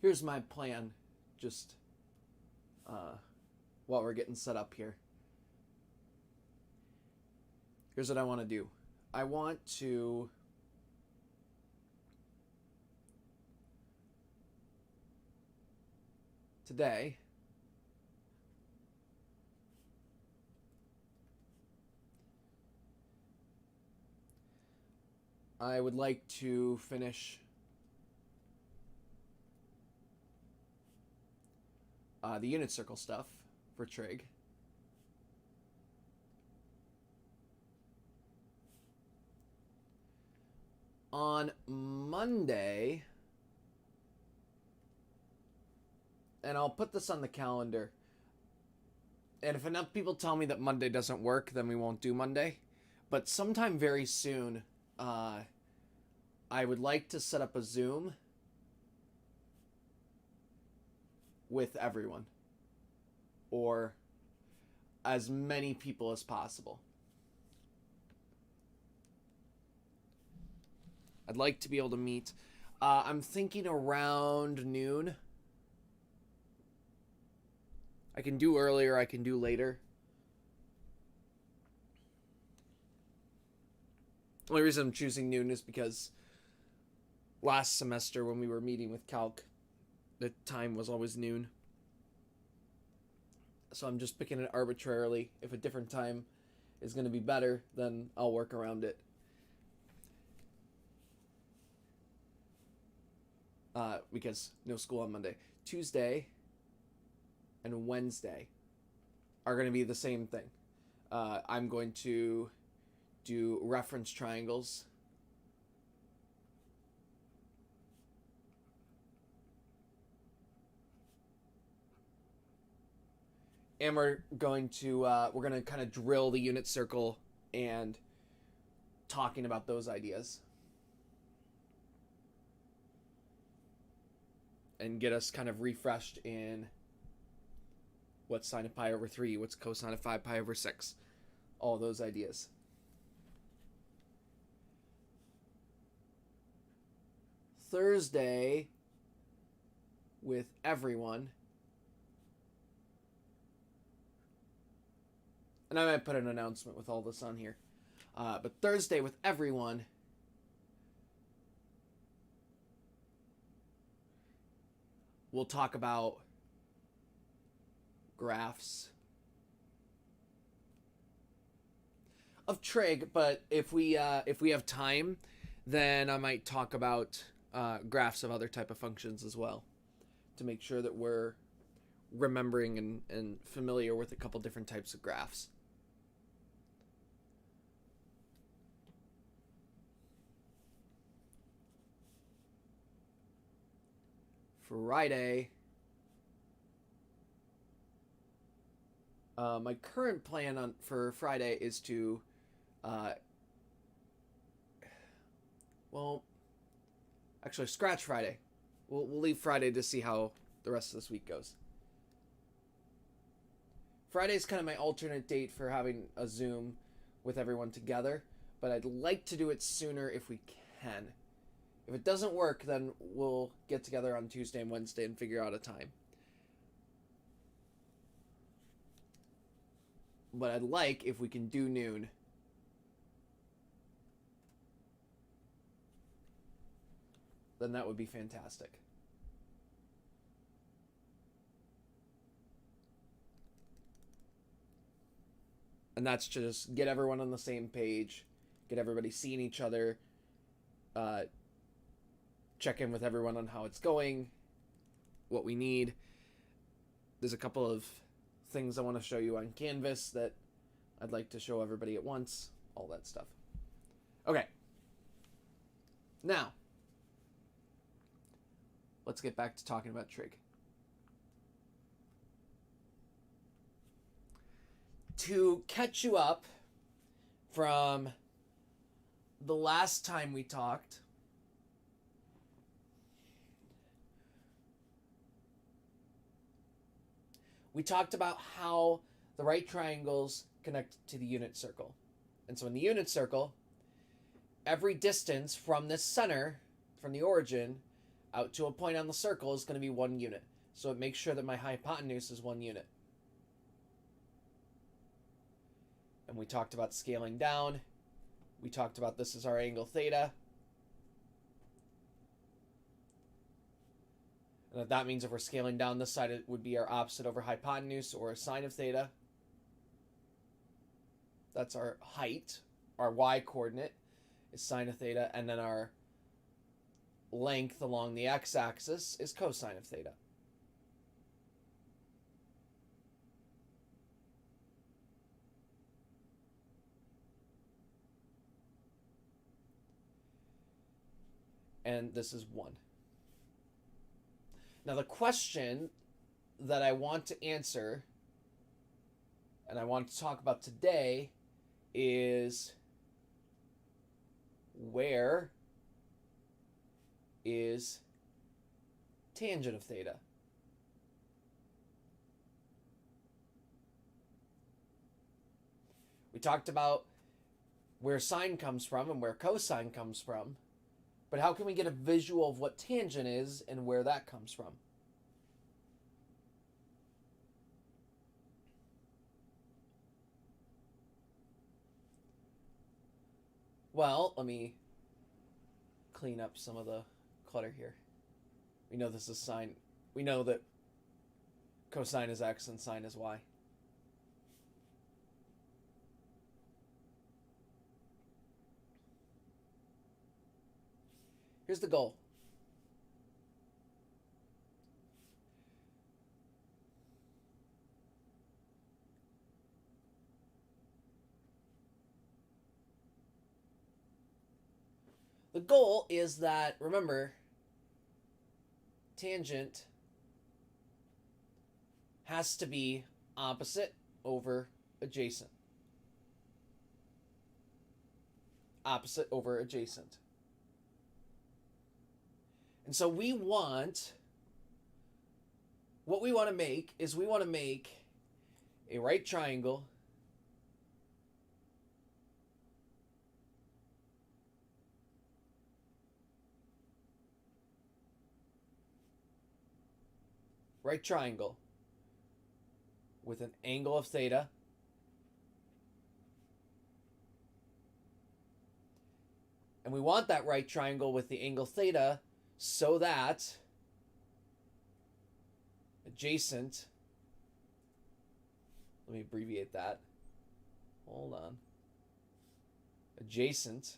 here's my plan, just while we're getting set up here. Here's what I want to do. I want to today I would like to finish the unit circle stuff for Trig. On Monday, and I'll put this on the calendar, and if enough people tell me that Monday doesn't work, then we won't do Monday. But sometime very soon, I would like to set up a Zoom with everyone, or as many people as possible. I'd like to be able to meet. I'm thinking around noon. I can do earlier, I can do later. The only reason I'm choosing noon is because last semester when we were meeting with Calc, the time was always noon. So I'm just picking it arbitrarily. If a different time is going to be better, then I'll work around it. Because no school on Monday. Tuesday and Wednesday are going to be the same thing. I'm going to do reference triangles. And we're going to kind of drill the unit circle and talking about those ideas. And get us kind of refreshed in what's sine of pi over 3, what's cosine of 5 pi over 6. All those ideas. Thursday with everyone. And I might put an announcement with all this on here. But Thursday with everyone, we'll talk about graphs of trig, but if we have time, then I might talk about graphs of other type of functions as well, to make sure that we're remembering and familiar with a couple different types of graphs. Friday, my current plan for Friday is to, actually scratch Friday. We'll leave Friday to see how the rest of this week goes. Friday is kind of my alternate date for having a Zoom with everyone together, but I'd like to do it sooner if we can. If it doesn't work, then we'll get together on Tuesday and Wednesday and figure out a time. But I'd like if we can do noon. Then that would be fantastic. And that's just get everyone on the same page, get everybody seeing each other, check in with everyone on how it's going, what we need. There's a couple of things I want to show you on Canvas that I'd like to show everybody at once, all that stuff. Okay. Now, let's get back to talking about trig. To catch you up from the last time we talked, we talked about how the right triangles connect to the unit circle. And so in the unit circle, every distance from this center, from the origin, out to a point on the circle is going to be 1 unit. So it makes sure that my hypotenuse is 1 unit. And we talked about scaling down. We talked about this is our angle theta. And that means if we're scaling down this side, it would be our opposite over hypotenuse, or a sine of theta. That's our height. Our y-coordinate is sine of theta. And then our length along the x-axis is cosine of theta. And this is 1. Now the question that I want to answer and I want to talk about today is, where is tangent of theta? We talked about where sine comes from and where cosine comes from. But how can we get a visual of what tangent is and where that comes from? Well, let me clean up some of the clutter here. We know this is sine. We know that cosine is x and sine is y. Here's the goal. The goal is that, remember, tangent has to be opposite over adjacent. Opposite over adjacent. And so what we want to make is we want to make a right triangle with an angle of theta and we want that right triangle with the angle theta so that adjacent, let me abbreviate that, hold on, adjacent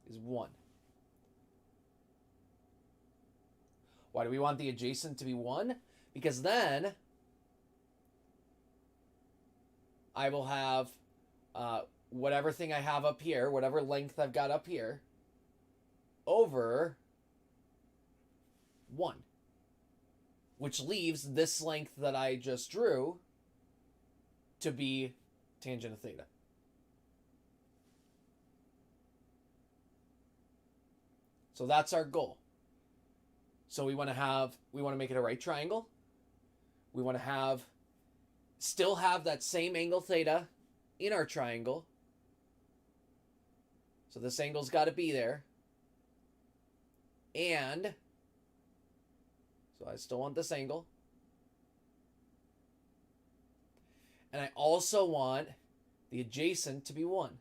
is 1. Why do we want the adjacent to be 1? Because then I will have whatever thing I have up here, whatever length I've got up here, over 1. Which leaves this length that I just drew to be tangent of theta. So that's our goal. So we want to make it a right triangle. We want to still have that same angle theta in our triangle. So this angle's got to be there. And so I still want this angle. And I also want the adjacent to be 1.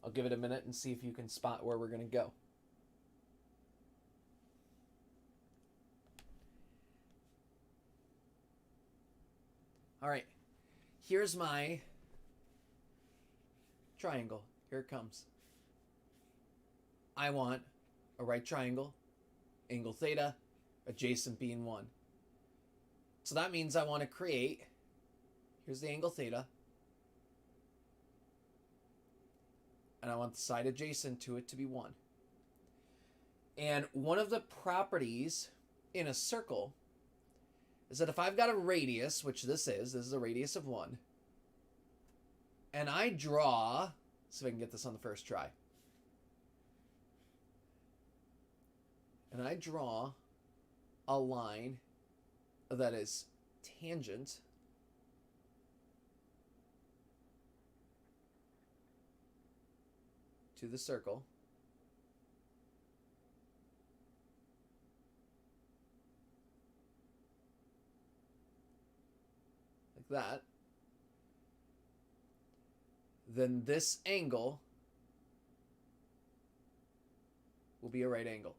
I'll give it a minute and see if you can spot where we're going to go. All right, here's my triangle. Here it comes. I want a right triangle, angle theta, adjacent being 1. So that means I want to create, here's the angle theta, and I want the side adjacent to it to be 1. And one of the properties in a circle is that if I've got a radius, which this is a radius of 1, and I draw, see if I can get this on the first try, and I draw a line that is tangent to the circle. Like that. Then this angle will be a right angle.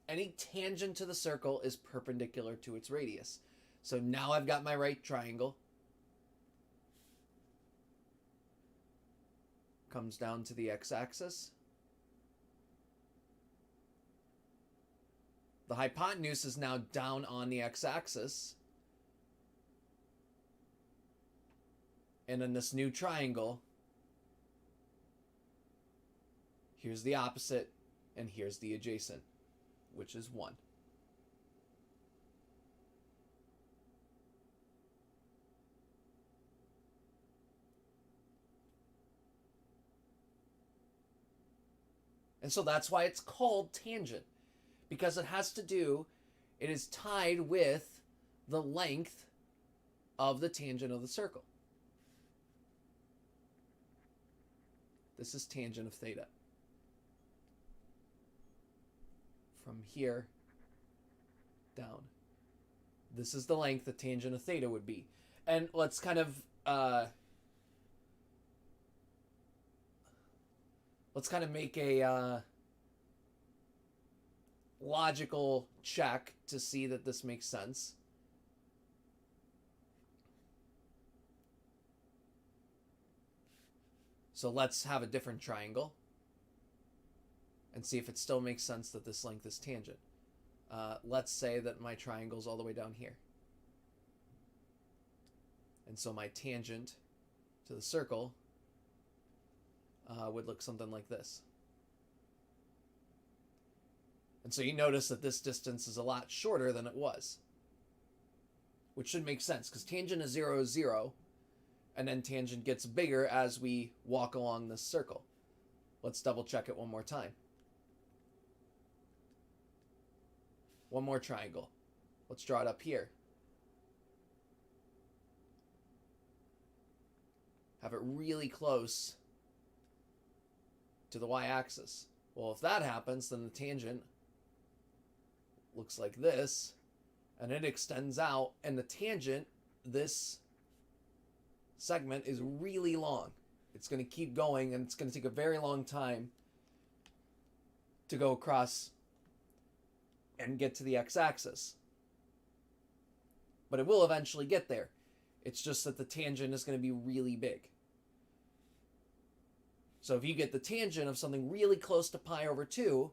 Any tangent to the circle is perpendicular to its radius. So now I've got my right triangle. Comes down to the x-axis. The hypotenuse is now down on the x-axis. And in this new triangle, here's the opposite, and here's the adjacent, which is 1. And so that's why it's called tangent, because it has to do, it is tied with the length of the tangent of the circle. This is tangent of theta. From here down. This is the length the tangent of theta would be. And let's kind of make a logical check to see that this makes sense. So let's have a different triangle and see if it still makes sense that this length is tangent. Let's say that my triangle's all the way down here. And so my tangent to the circle would look something like this. And so you notice that this distance is a lot shorter than it was, which should make sense because tangent of 0 is 0, and then tangent gets bigger as we walk along this circle. Let's double check it one more time. One more triangle. Let's draw it up here. Have it really close to the y-axis. Well, if that happens, then the tangent looks like this, and it extends out, and the tangent, this segment, is really long. It's going to keep going, and it's going to take a very long time to go across and get to the x-axis. But it will eventually get there. It's just that the tangent is going to be really big. So if you get the tangent of something really close to pi over 2,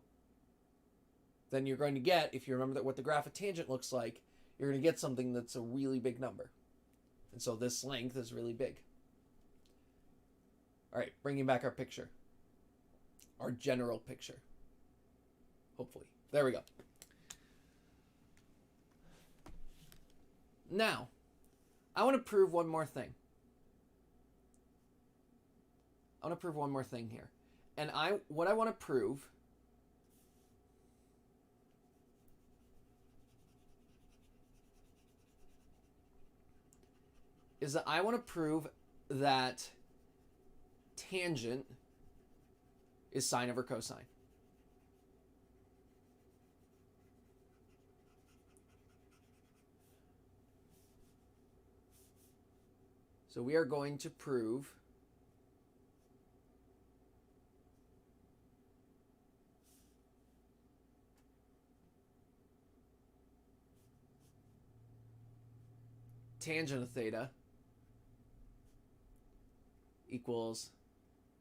then you're going to get, if you remember that what the graph of tangent looks like, you're going to get something that's a really big number. And so this length is really big. All right, bringing back our picture. Our general picture. Hopefully. There we go. Now, I want to prove one more thing. I want to prove one more thing here. And what I want to prove is that I want to prove that tangent is sine over cosine. So we are going to prove tangent of theta equals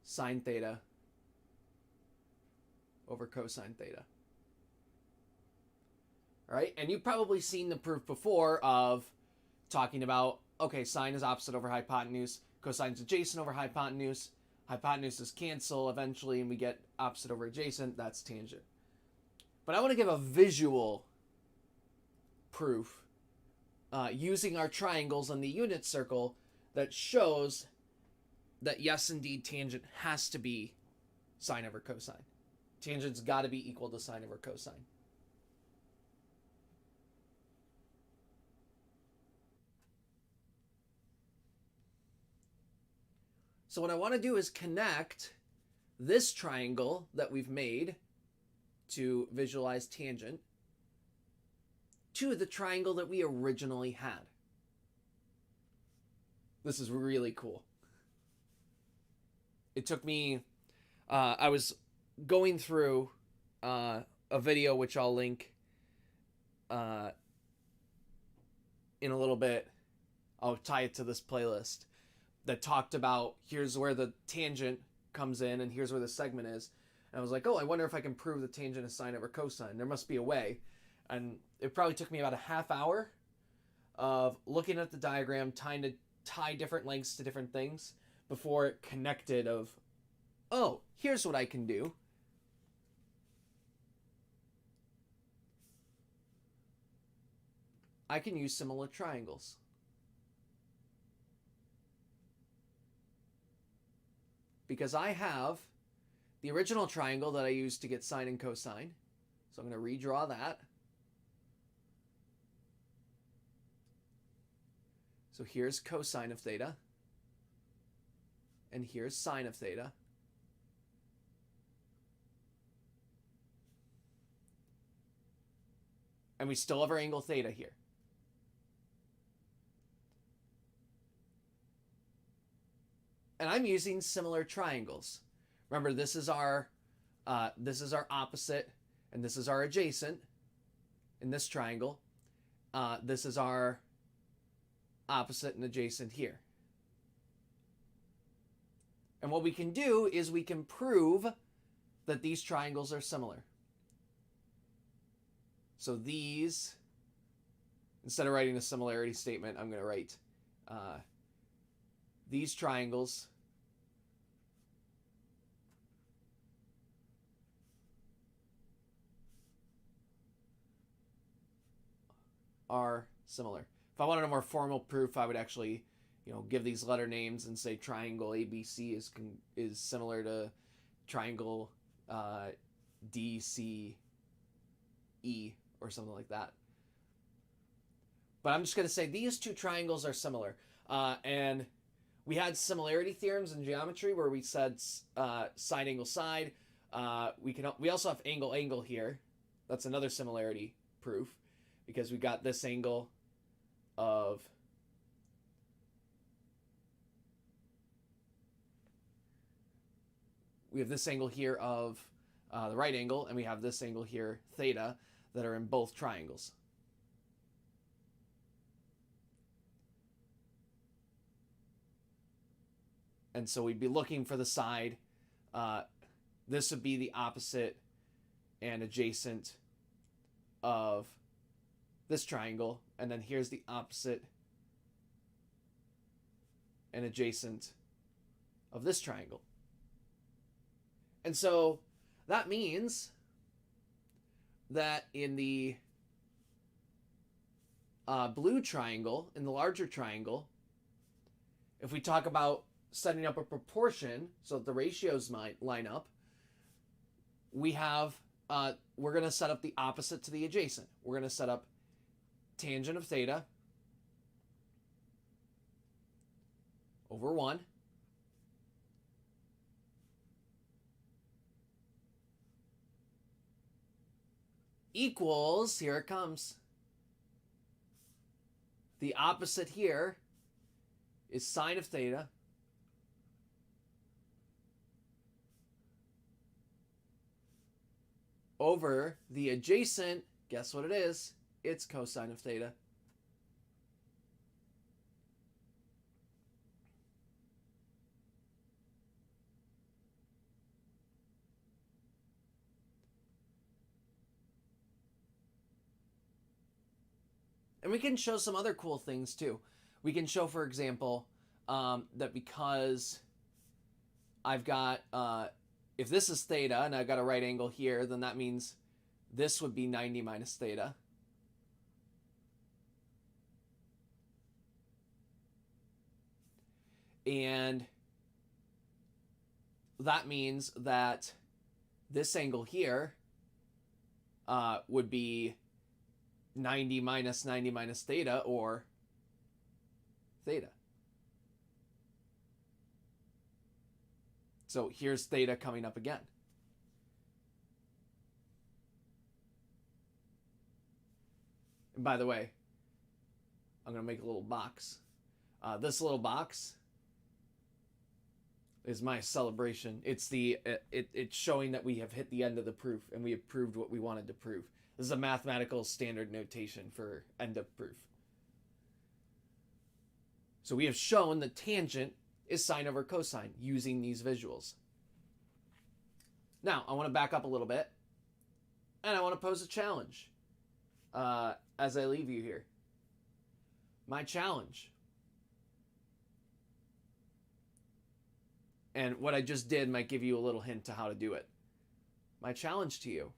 sine theta over cosine theta. All right, and you've probably seen the proof before of talking about, okay, sine is opposite over hypotenuse, cosine is adjacent over hypotenuse, hypotenuses cancel eventually, and we get opposite over adjacent, that's tangent. But I want to give a visual proof using our triangles on the unit circle that shows that yes, indeed, tangent has to be sine over cosine. Tangent's got to be equal to sine over cosine. So what I want to do is connect this triangle that we've made to visualize tangent to the triangle that we originally had. This is really cool. It took me, I was going through a video which I'll link in a little bit. I'll tie it to this playlist that talked about here's where the tangent comes in and here's where the segment is. And I was like, oh, I wonder if I can prove the tangent is sine over cosine. There must be a way. And it probably took me about a half hour of looking at the diagram, trying to tie different lengths to different things before it connected of, oh, here's what I can do. I can use similar triangles. Because I have the original triangle that I used to get sine and cosine. So I'm going to redraw that. So here's cosine of theta. And here's sine of theta. And we still have our angle theta here. And I'm using similar triangles. Remember, this is our opposite, and this is our adjacent in this triangle. This is our opposite and adjacent here. And what we can do is we can prove that these triangles are similar. So these, instead of writing a similarity statement, I'm going to write these triangles are similar. If I wanted a more formal proof, I would actually, give these letter names and say triangle ABC is similar to triangle DCE or something like that. But I'm just going to say these two triangles are similar. And we had similarity theorems in geometry where we said side angle side. We also have angle angle here. That's another similarity proof because we got this angle of we have this angle here of the right angle, and we have this angle here, theta, that are in both triangles. And so we'd be looking for the side. This would be the opposite and adjacent of this triangle. And then here's the opposite and adjacent of this triangle. And so that means that in the blue triangle, in the larger triangle, if we talk about setting up a proportion so that the ratios might line up, we have, we're going to set up the opposite to the adjacent. We're going to set up tangent of theta over 1 equals, here it comes, the opposite here is sine of theta over the adjacent, guess what it is? It's cosine of theta. And we can show some other cool things too. We can show, for example, that because I've got, if this is theta and I've got a right angle here, then that means this would be 90 minus theta. And that means that this angle here would be 90 minus theta, or theta. So here's theta coming up again. And by the way, I'm going to make a little box. This little box is my celebration. It's it's showing that we have hit the end of the proof and we have proved what we wanted to prove. This is a mathematical standard notation for end of proof. So we have shown that tangent is sine over cosine using these visuals. Now, I want to back up a little bit, and I want to pose a challenge as I leave you here. My challenge, and what I just did might give you a little hint to how to do it. My challenge to you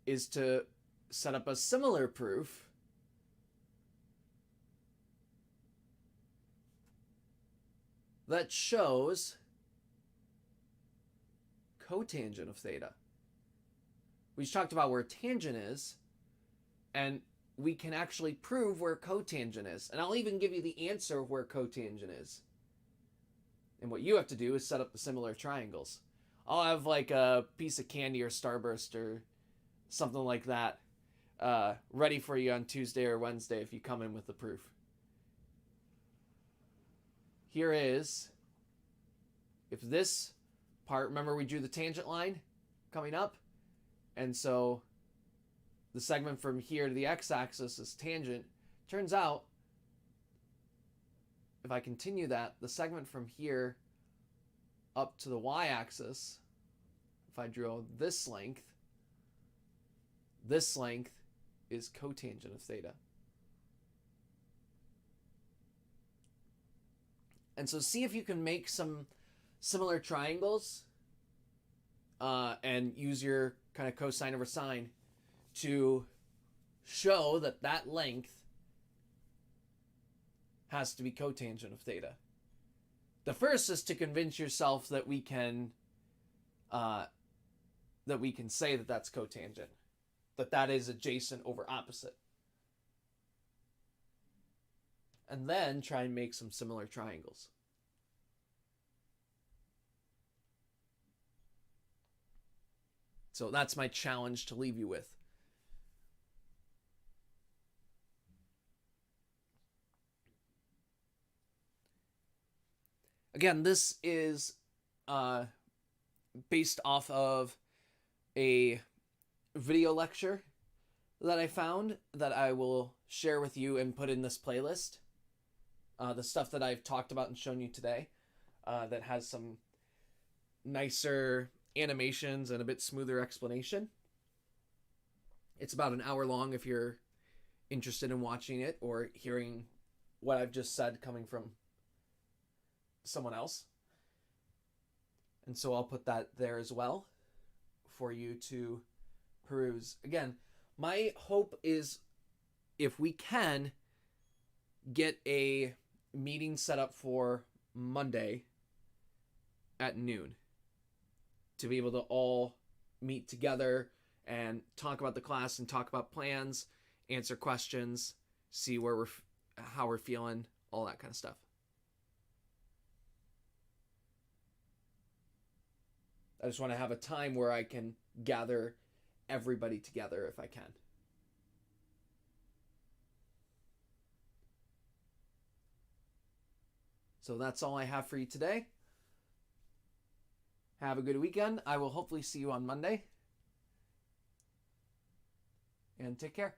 is to set up a similar proof that shows cotangent of theta. We just talked about where tangent is, and we can actually prove where cotangent is. And I'll even give you the answer of where cotangent is. And what you have to do is set up the similar triangles. I'll have like a piece of candy or Starburst or something like that ready for you on Tuesday or Wednesday if you come in with the proof. Here is, if this part, remember we drew the tangent line coming up, and so the segment from here to the x-axis is tangent. Turns out, if I continue that, the segment from here up to the y-axis, if I draw this length is cotangent of theta. And so see if you can make some similar triangles and use your kind of cosine over sine to show that that length has to be cotangent of theta. The first is to convince yourself that we can say that that's cotangent, that is adjacent over opposite. And then try and make some similar triangles. So that's my challenge to leave you with. Again, this is based off of a video lecture that I found that I will share with you and put in this playlist. The stuff that I've talked about and shown you today that has some nicer animations and a bit smoother explanation. It's about an hour long if you're interested in watching it or hearing what I've just said coming from someone else. And so I'll put that there as well for you to peruse. Again, my hope is if we can get a meeting set up for Monday at noon to be able to all meet together and talk about the class and talk about plans, answer questions, see how we're feeling, all that kind of stuff. I just want to have a time where I can gather everybody together if I can. So that's all I have for you today. Have a good weekend. I will hopefully see you on Monday. And take care.